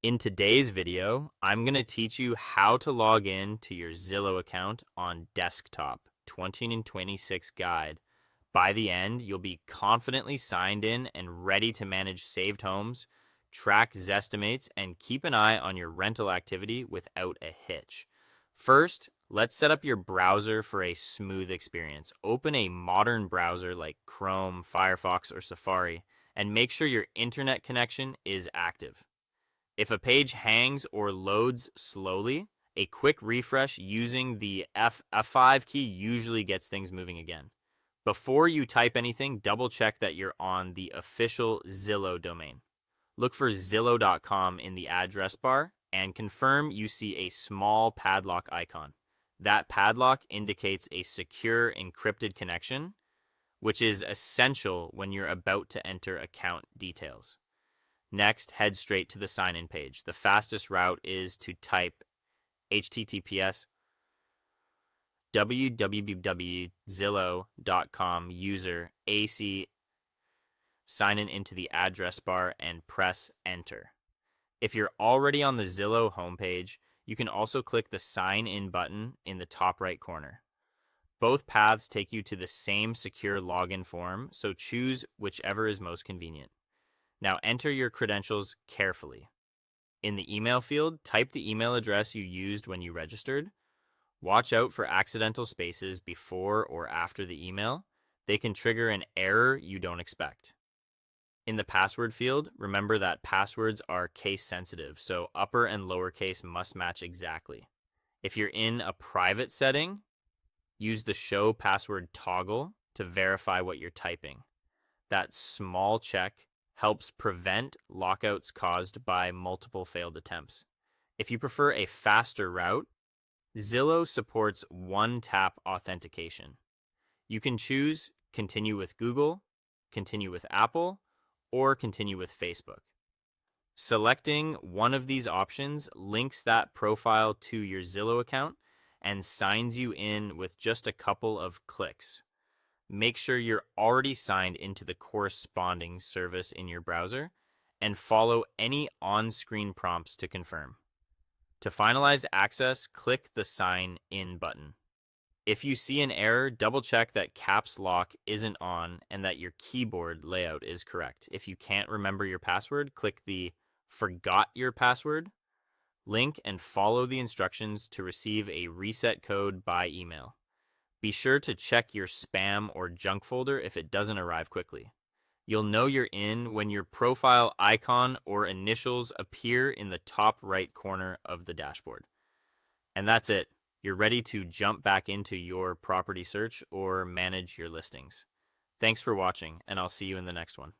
In today's video, I'm going to teach you how to log in to your Zillow account on desktop 2026 guide. By the end, you'll be confidently signed in and ready to manage saved homes, track zestimates, and keep an eye on your rental activity without a hitch. First, let's set up your browser for a smooth experience. Open a modern browser like Chrome, Firefox, or Safari, and make sure your internet connection is active. If a page hangs or loads slowly, a quick refresh using the F5 key usually gets things moving again. Before you type anything, double check that you're on the official Zillow domain. Look for Zillow.com in the address bar and confirm you see a small padlock icon. That padlock indicates a secure encrypted connection, which is essential when you're about to enter account details. Next, head straight to the sign-in page. The fastest route is to type https www.zillow.com user AC, sign in into the address bar and press enter. If you're already on the Zillow homepage, you can also click the sign in button in the top right corner. Both paths take you to the same secure login form, so choose whichever is most convenient. Now enter your credentials carefully. In the email field, type the email address you used when you registered. Watch out for accidental spaces before or after the email. They can trigger an error you don't expect. In the password field, remember that passwords are case sensitive, so upper and lowercase must match exactly. If you're in a private setting, use the show password toggle to verify what you're typing. That small check helps prevent lockouts caused by multiple failed attempts. If you prefer a faster route, Zillow supports one-tap authentication. You can choose continue with Google, continue with Apple, or continue with Facebook. Selecting one of these options links that profile to your Zillow account and signs you in with just a couple of clicks. Make sure you're already signed into the corresponding service in your browser and follow any on-screen prompts to confirm. To finalize access, click the Sign In button. If you see an error, double check that caps lock isn't on and that your keyboard layout is correct. If you can't remember your password, click the Forgot Your Password link and follow the instructions to receive a reset code by email. Be sure to check your spam or junk folder if it doesn't arrive quickly. You'll know you're in when your profile icon or initials appear in the top right corner of the dashboard. And that's it. You're ready to jump back into your property search or manage your listings. Thanks for watching, and I'll see you in the next one.